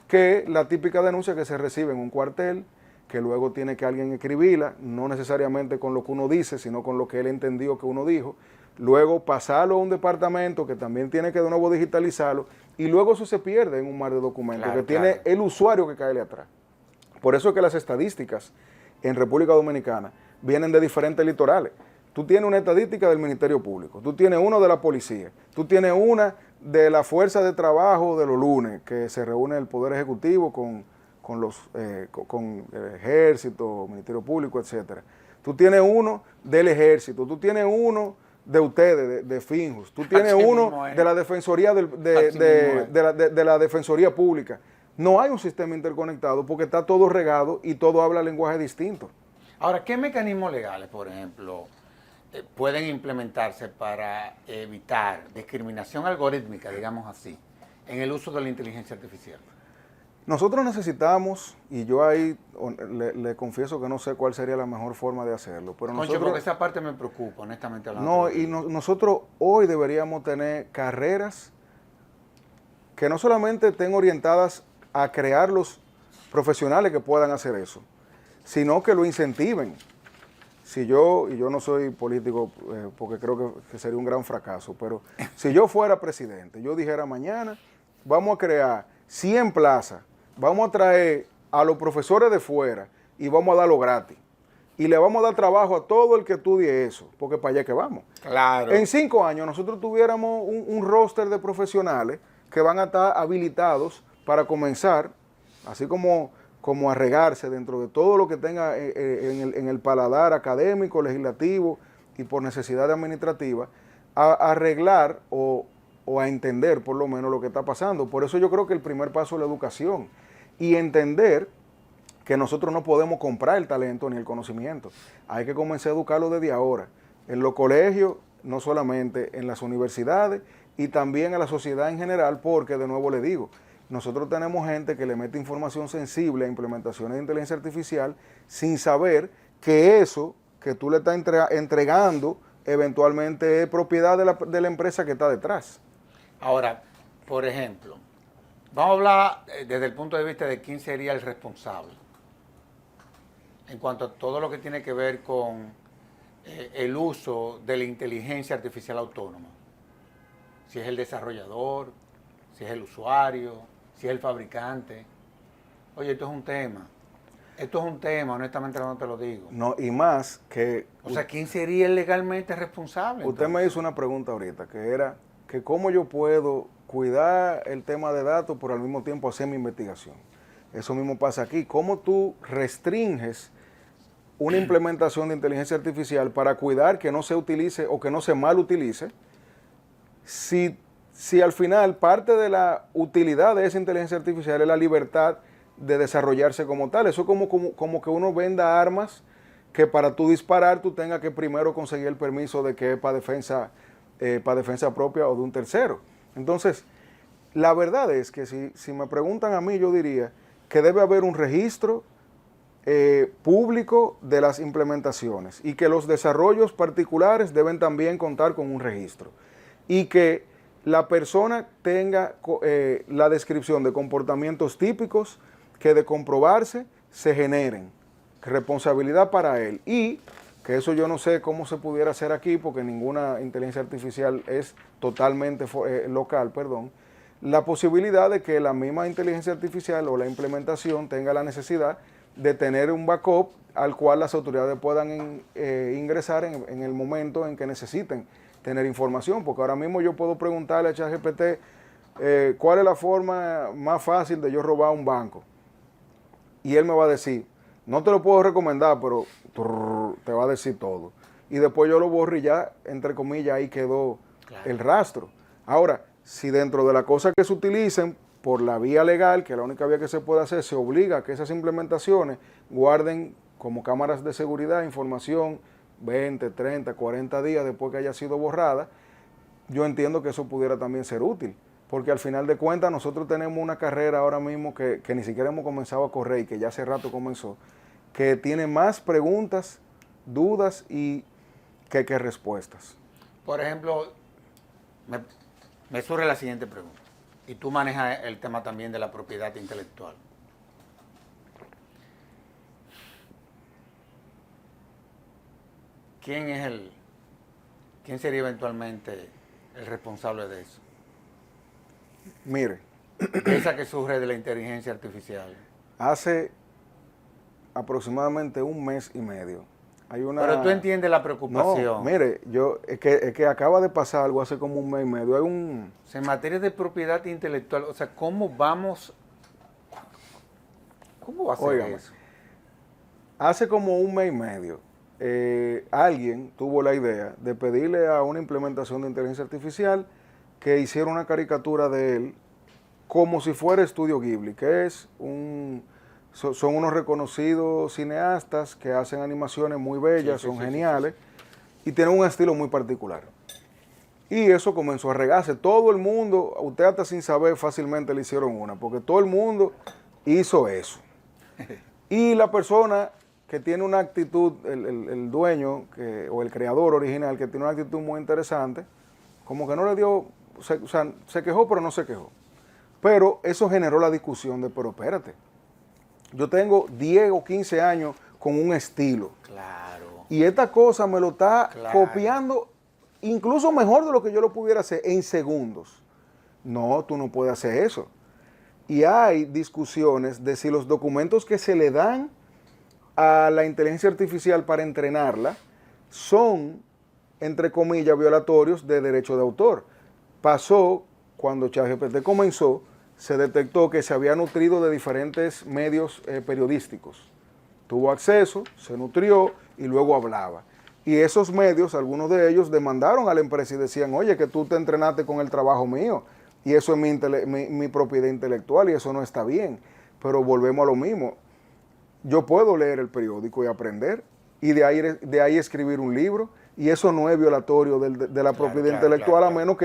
que la típica denuncia que se recibe en un cuartel, que luego tiene que alguien escribirla, no necesariamente con lo que uno dice, sino con lo que él entendió que uno dijo, luego pasarlo a un departamento que también tiene que de nuevo digitalizarlo, y luego eso se pierde en un mar de documentos tiene el usuario que cae atrás. Por eso es que las estadísticas en República Dominicana vienen de diferentes litorales. Tú tienes una estadística del Ministerio Público, tú tienes uno de la policía, tú tienes una de la fuerza de trabajo de los lunes, que se reúne el Poder Ejecutivo con el Ejército, Ministerio Público, etcétera. Tú tienes uno del Ejército, tú tienes uno de ustedes, de Finjus, tú tienes uno de la Defensoría de la Defensoría Pública. No hay un sistema interconectado porque está todo regado y todo habla lenguaje distinto. Ahora, ¿qué mecanismos legales, por ejemplo, pueden implementarse para evitar discriminación algorítmica, digamos así, en el uso de la inteligencia artificial? Nosotros necesitamos, y yo ahí le confieso que no sé cuál sería la mejor forma de hacerlo, pero nosotros... porque esa parte me preocupa, honestamente hablando. No, y nosotros hoy deberíamos tener carreras que no solamente estén orientadas a crear los profesionales que puedan hacer eso, sino que lo incentiven. Si yo, y yo no soy político porque creo que sería un gran fracaso, pero si yo fuera presidente, yo dijera mañana, vamos a crear 100 plazas, vamos a traer a los profesores de fuera y vamos a darlo gratis. Y le vamos a dar trabajo a todo el que estudie eso, porque para allá que vamos. Claro. En 5 años nosotros tuviéramos un roster de profesionales que van a estar habilitados para comenzar, así como a regarse dentro de todo lo que tenga en el paladar académico, legislativo y por necesidad administrativa, a arreglar o a entender por lo menos lo que está pasando. Por eso yo creo que el primer paso es la educación y entender que nosotros no podemos comprar el talento ni el conocimiento. Hay que comenzar a educarlo desde ahora, en los colegios, no solamente en las universidades y también a la sociedad en general, porque de nuevo le digo, nosotros tenemos gente que le mete información sensible a implementaciones de inteligencia artificial sin saber que eso que tú le estás entregando eventualmente es propiedad de la empresa que está detrás. Ahora, por ejemplo, vamos a hablar desde el punto de vista de quién sería el responsable en cuanto a todo lo que tiene que ver con el uso de la inteligencia artificial autónoma. Si es el desarrollador, si es el usuario, si es el fabricante. Oye, esto es un tema. Esto es un tema, honestamente no te lo digo. No, y más que... O sea, ¿quién sería el legalmente responsable? Usted me hizo una pregunta ahorita, que era que cómo yo puedo cuidar el tema de datos, pero al mismo tiempo hacer mi investigación. Eso mismo pasa aquí. ¿Cómo tú restringes una implementación de inteligencia artificial para cuidar que no se utilice o que no se mal utilice? Si al final parte de la utilidad de esa inteligencia artificial es la libertad de desarrollarse como tal. Eso es como que uno venda armas que para tú disparar tú tengas que primero conseguir el permiso de que es para defensa propia o de un tercero. Entonces, la verdad es que si me preguntan a mí, yo diría que debe haber un registro público de las implementaciones y que los desarrollos particulares deben también contar con un registro y que la persona tenga la descripción de comportamientos típicos que de comprobarse se generen, responsabilidad para él y que eso yo no sé cómo se pudiera hacer aquí porque ninguna inteligencia artificial es totalmente local, la posibilidad de que la misma inteligencia artificial o la implementación tenga la necesidad de tener un backup al cual las autoridades puedan ingresar en el momento en que necesiten tener información, porque ahora mismo yo puedo preguntarle a ChatGPT cuál es la forma más fácil de yo robar un banco. Y él me va a decir, no te lo puedo recomendar, pero te va a decir todo. Y después yo lo borro y ya, entre comillas, ahí quedó el rastro. Ahora, si dentro de las cosas que se utilicen por la vía legal, que es la única vía que se puede hacer, se obliga a que esas implementaciones guarden como cámaras de seguridad información 20, 30, 40 días después que haya sido borrada, yo entiendo que eso pudiera también ser útil, porque al final de cuentas nosotros tenemos una carrera ahora mismo que ni siquiera hemos comenzado a correr y que ya hace rato comenzó, que tiene más preguntas, dudas y que respuestas. Por ejemplo, me surge la siguiente pregunta, y tú manejas el tema también de la propiedad intelectual. ¿Quién sería eventualmente el responsable de eso? Mire. De esa que surge de la inteligencia artificial. Hace aproximadamente un mes y medio. Hay una... Pero tú entiendes la preocupación. No, mire, es que acaba de pasar algo hace como un mes y medio. Hay un... O sea, en materia de propiedad intelectual, o sea, ¿cómo va a ser eso? Hace como un mes y medio, alguien tuvo la idea de pedirle a una implementación de inteligencia artificial que hiciera una caricatura de él como si fuera Estudio Ghibli, que es son unos reconocidos cineastas que hacen animaciones muy bellas, son geniales, y tienen un estilo muy particular. Y eso comenzó a regarse. Todo el mundo, usted hasta sin saber, fácilmente le hicieron una, porque todo el mundo hizo eso. Y la persona que tiene una actitud, el dueño o el creador original, que tiene una actitud muy interesante, como que no le dio, o sea, se quejó, pero no se quejó. Pero eso generó la discusión de, pero espérate, yo tengo 10 o 15 años con un estilo. Claro. Y esta cosa me lo está Claro. copiando incluso mejor de lo que yo lo pudiera hacer en segundos. No, tú no puedes hacer eso. Y hay discusiones de si los documentos que se le dan a la inteligencia artificial para entrenarla son, entre comillas, violatorios de derecho de autor. Pasó cuando ChatGPT comenzó, se detectó que se había nutrido de diferentes medios periodísticos. Tuvo acceso, se nutrió y luego hablaba. Y esos medios, algunos de ellos, demandaron a la empresa y decían, oye, que tú te entrenaste con el trabajo mío y eso es mi propiedad intelectual y eso no está bien. Pero volvemos a lo mismo. Yo puedo leer el periódico y aprender y de ahí escribir un libro y eso no es violatorio de la propiedad intelectual a menos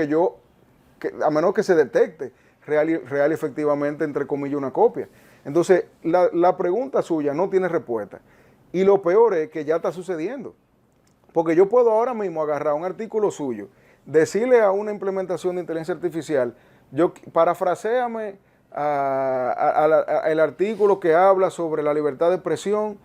a menos que se detecte real y efectivamente, entre comillas, una copia. Entonces, la pregunta suya no tiene respuesta. Y lo peor es que ya está sucediendo. Porque yo puedo ahora mismo agarrar un artículo suyo, decirle a una implementación de inteligencia artificial, parafraséame el artículo que habla sobre la libertad de expresión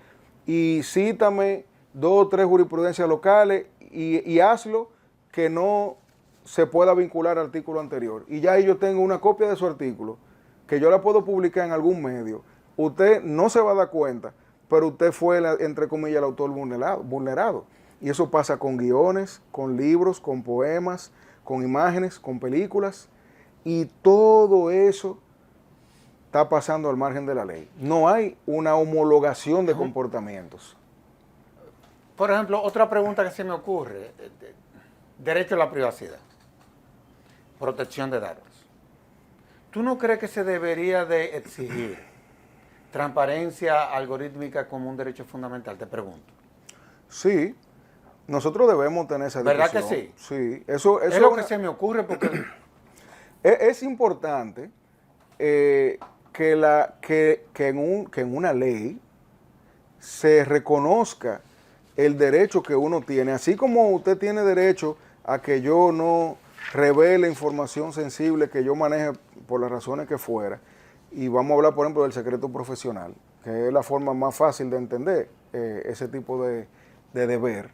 y cítame 2 o 3 jurisprudencias locales y hazlo que no se pueda vincular al artículo anterior. Y ya ahí yo tengo una copia de su artículo, que yo la puedo publicar en algún medio. Usted no se va a dar cuenta, pero usted fue, entre comillas, el autor vulnerado. Y eso pasa con guiones, con libros, con poemas, con imágenes, con películas. Y todo eso está pasando al margen de la ley. No hay una homologación de comportamientos. Por ejemplo, otra pregunta que se me ocurre. Derecho a la privacidad. Protección de datos. ¿Tú no crees que se debería de exigir transparencia algorítmica como un derecho fundamental? Te pregunto. Sí, nosotros debemos tener esa discusión. ¿Verdad que sí? Sí, eso es lo que se me ocurre porque... Es importante que en una ley se reconozca el derecho que uno tiene, así como usted tiene derecho a que yo no revele información sensible que yo maneje por las razones que fuera. Y vamos a hablar, por ejemplo, del secreto profesional, que es la forma más fácil de entender ese tipo de deber.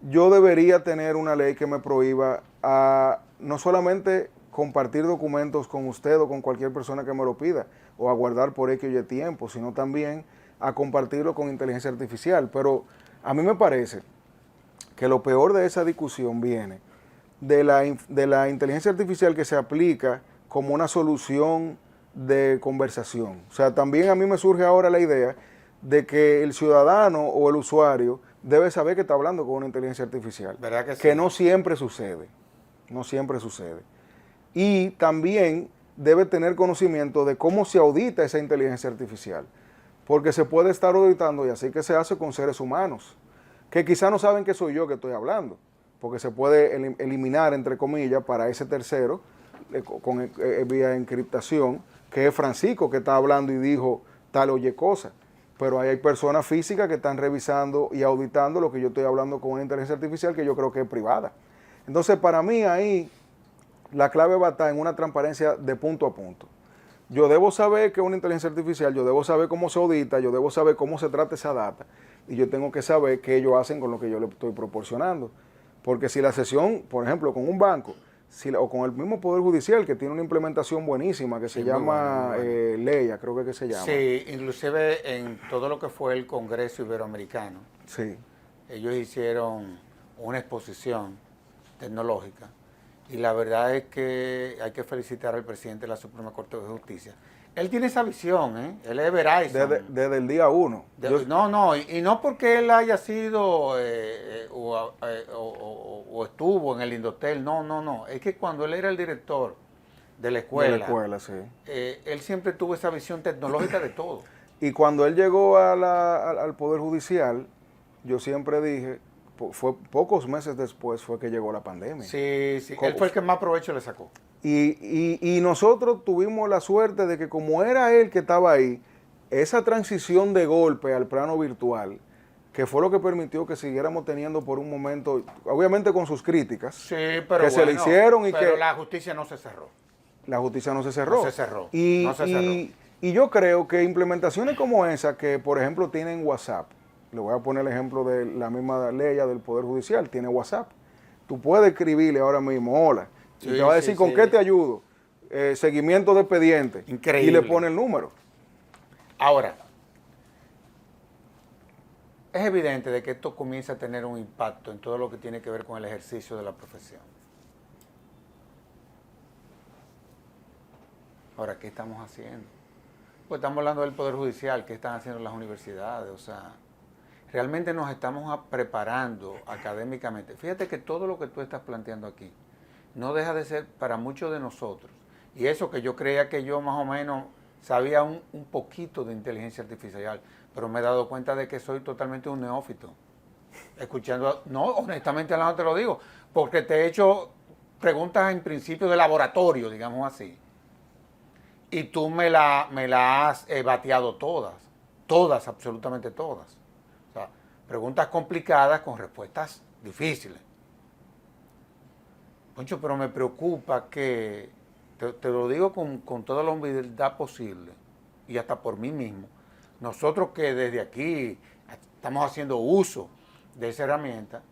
Yo debería tener una ley que me prohíba a no solamente compartir documentos con usted o con cualquier persona que me lo pida, o a guardar por X o Y tiempo, sino también a compartirlo con inteligencia artificial. Pero a mí me parece que lo peor de esa discusión viene de la inteligencia artificial que se aplica como una solución de conversación. O sea, también a mí me surge ahora la idea de que el ciudadano o el usuario debe saber que está hablando con una inteligencia artificial. ¿Verdad que sí? Que no siempre sucede. No siempre sucede. Y también debe tener conocimiento de cómo se audita esa inteligencia artificial. Porque se puede estar auditando y así que se hace con seres humanos, que quizá no saben que soy yo que estoy hablando, porque se puede eliminar, entre comillas, para ese tercero, vía encriptación, que es Francisco que está hablando y dijo tal oye cosa. Pero hay personas físicas que están revisando y auditando lo que yo estoy hablando con una inteligencia artificial que yo creo que es privada. Entonces, para mí ahí la clave va a estar en una transparencia de punto a punto. Yo debo saber que es una inteligencia artificial, yo debo saber cómo se audita, yo debo saber cómo se trata esa data y yo tengo que saber qué ellos hacen con lo que yo le estoy proporcionando. Porque si la sesión, por ejemplo, con un banco o con el mismo Poder Judicial, que tiene una implementación buenísima que se llama Leia, creo que se llama. Sí, inclusive en todo lo que fue el Congreso Iberoamericano, sí, ellos hicieron una exposición tecnológica y la verdad es que hay que felicitar al presidente de la Suprema Corte de Justicia. Él tiene esa visión, ¿eh? Él es Verizon. Desde el día 1. Y no porque él haya sido o estuvo en el Indotel, no. Es que cuando él era el director de la escuela, sí. Él siempre tuvo esa visión tecnológica de todo. Y cuando él llegó al Poder Judicial, yo siempre dije, fue pocos meses después fue que llegó la pandemia. Sí, él fue el que más provecho le sacó. Y nosotros tuvimos la suerte de que como era él que estaba ahí, esa transición de golpe al plano virtual, que fue lo que permitió que siguiéramos teniendo por un momento, obviamente con sus críticas, sí, pero que se le hicieron pero la justicia no se cerró. la justicia no se cerró. No se cerró. Y, No se cerró. y yo creo que implementaciones como esa, que por ejemplo tienen WhatsApp, le voy a poner el ejemplo de la misma ley del Poder Judicial, tiene WhatsApp. Tú puedes escribirle ahora mismo, hola, y te va a decir con qué te ayudo, seguimiento de expediente. Increíble. Y le pone el número. Ahora, es evidente de que esto comienza a tener un impacto en todo lo que tiene que ver con el ejercicio de la profesión. Ahora, ¿qué estamos haciendo? Pues estamos hablando del Poder Judicial, ¿qué están haciendo las universidades? O sea, realmente nos estamos preparando académicamente. Fíjate que todo lo que tú estás planteando aquí no deja de ser para muchos de nosotros. Y eso que yo creía que yo más o menos sabía un poquito de inteligencia artificial, pero me he dado cuenta de que soy totalmente un neófito. Escuchando, no, honestamente hablando te lo digo, porque te he hecho preguntas en principio de laboratorio, digamos así. Y tú me la has bateado todas, absolutamente todas. O sea, preguntas complicadas con respuestas difíciles. Poncho, pero me preocupa que, te lo digo con toda la humildad posible, y hasta por mí mismo, nosotros que desde aquí estamos haciendo uso de esa herramienta,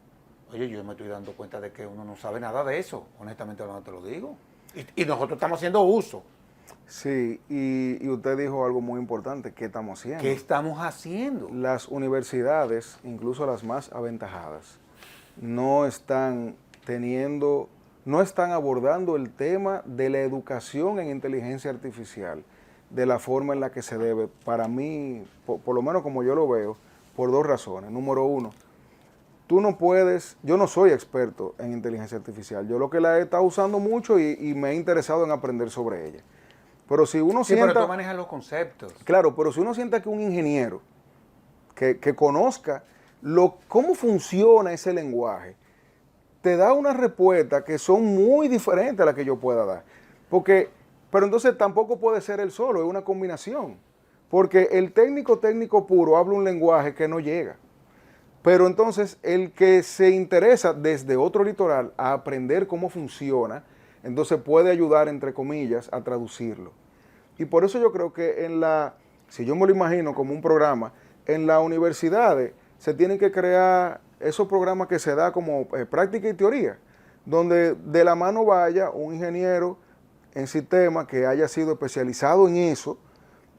oye, yo me estoy dando cuenta de que uno no sabe nada de eso, honestamente hablando te lo digo. Y nosotros estamos haciendo uso. Sí, y usted dijo algo muy importante, ¿qué estamos haciendo? ¿Qué estamos haciendo? Las universidades, incluso las más aventajadas, no están abordando el tema de la educación en inteligencia artificial de la forma en la que se debe. Para mí, por lo menos como yo lo veo, por dos razones. Número uno, tú no puedes, yo no soy experto en inteligencia artificial, yo lo que la he estado usando mucho y me he interesado en aprender sobre ella. Pero si uno sí, sienta... pero tú manejas los conceptos. Claro, pero si uno sienta que un ingeniero que conozca cómo funciona ese lenguaje, te da unas respuestas que son muy diferentes a las que yo pueda dar. Pero entonces tampoco puede ser él solo, es una combinación. Porque el técnico puro habla un lenguaje que no llega. Pero entonces el que se interesa desde otro litoral a aprender cómo funciona, entonces puede ayudar, entre comillas, a traducirlo. Y por eso yo creo que si yo me lo imagino como un programa, en las universidades se tienen que crear esos programas que se da como práctica y teoría, donde de la mano vaya un ingeniero en sistemas que haya sido especializado en eso,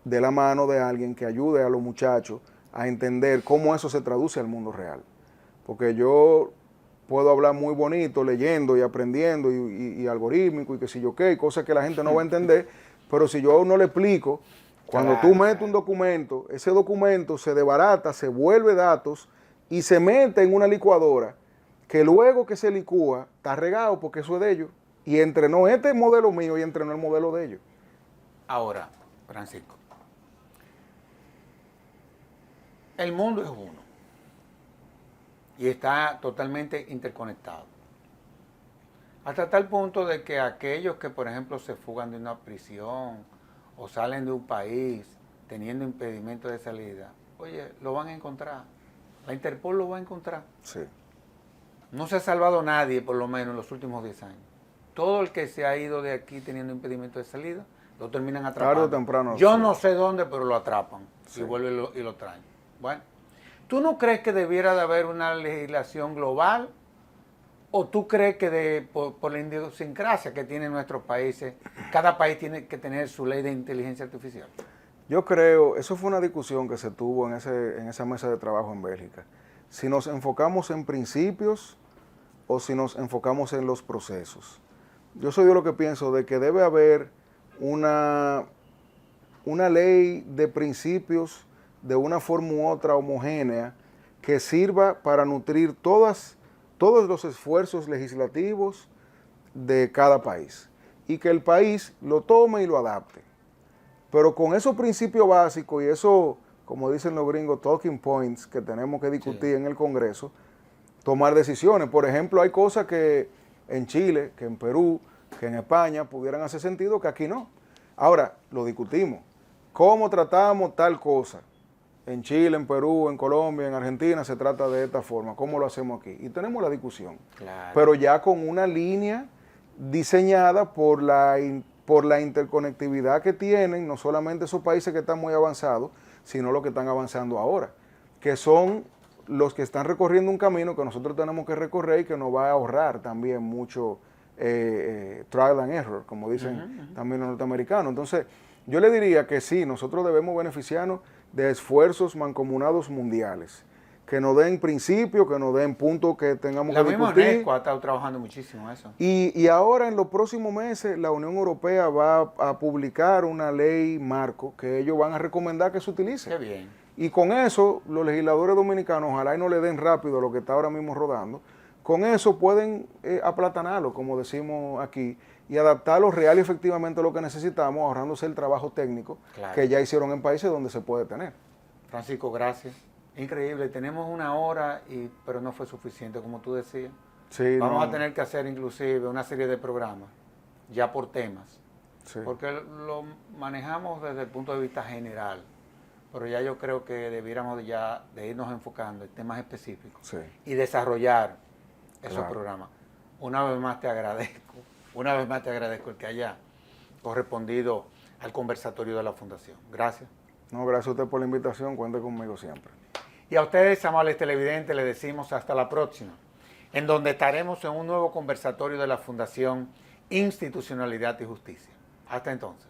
de la mano de alguien que ayude a los muchachos a entender cómo eso se traduce al mundo real. Porque yo puedo hablar muy bonito, leyendo y aprendiendo y algorítmico y qué sé yo qué, cosas que la gente no va a entender, pero si yo no le explico, cuando tú metes un documento, ese documento se desbarata, se vuelve datos y se mete en una licuadora, que luego que se licúa, está regado porque eso es de ellos, y entrenó este modelo mío y entrenó el modelo de ellos. Ahora, Francisco, el mundo es uno y está totalmente interconectado. Hasta tal punto de que aquellos que, por ejemplo, se fugan de una prisión o salen de un país teniendo impedimento de salida, oye, lo van a encontrar. La Interpol lo va a encontrar. Sí. No se ha salvado nadie, por lo menos, en los últimos 10 años. Todo el que se ha ido de aquí teniendo impedimento de salida, lo terminan atrapando. Tarde o temprano. Yo sí. no sé dónde, pero lo atrapan. Sí. Y vuelven y lo traen. Bueno, ¿tú no crees que debiera de haber una legislación global? ¿O tú crees que por la idiosincrasia que tienen nuestros países, cada país tiene que tener su ley de inteligencia artificial? Yo creo, eso fue una discusión que se tuvo en esa mesa de trabajo en Bélgica. Si nos enfocamos en principios o si nos enfocamos en los procesos. Yo soy de lo que pienso de que debe haber una ley de principios de una forma u otra homogénea que sirva para nutrir todos los esfuerzos legislativos de cada país y que el país lo tome y lo adapte. Pero con esos principios básicos y eso, como dicen los gringos, talking points que tenemos que discutir en el Congreso, tomar decisiones. Por ejemplo, hay cosas que en Chile, que en Perú, que en España pudieran hacer sentido que aquí no. Ahora, lo discutimos. ¿Cómo tratamos tal cosa? En Chile, en Perú, en Colombia, en Argentina se trata de esta forma. ¿Cómo lo hacemos aquí? Y tenemos la discusión. Claro. Pero ya con una línea diseñada por por la interconectividad que tienen, no solamente esos países que están muy avanzados, sino los que están avanzando ahora, que son los que están recorriendo un camino que nosotros tenemos que recorrer y que nos va a ahorrar también mucho trial and error, como dicen también los norteamericanos. Entonces, yo le diría que sí, nosotros debemos beneficiarnos de esfuerzos mancomunados mundiales, que nos den principios, que nos den puntos que tengamos que discutir. La misma UNESCO ha estado trabajando muchísimo eso. Y ahora en los próximos meses la Unión Europea va a publicar una ley marco que ellos van a recomendar que se utilice. Qué bien. Y con eso los legisladores dominicanos, ojalá y no le den rápido lo que está ahora mismo rodando, con eso pueden aplatanarlo, como decimos aquí, y adaptarlo real y efectivamente a lo que necesitamos, ahorrándose el trabajo técnico que ya hicieron en países donde se puede tener. Francisco, gracias. Increíble, tenemos una hora, pero no fue suficiente, como tú decías. Sí, Vamos a tener que hacer inclusive una serie de programas, ya por temas, porque lo manejamos desde el punto de vista general, pero ya yo creo que debiéramos ya de irnos enfocando en temas específicos y desarrollar esos programas. Una vez más te agradezco el que haya correspondido al conversatorio de la Fundación. Gracias. No, gracias a usted por la invitación, cuente conmigo siempre. Y a ustedes, amables televidentes, les decimos hasta la próxima, en donde estaremos en un nuevo conversatorio de la Fundación Institucionalidad y Justicia. Hasta entonces.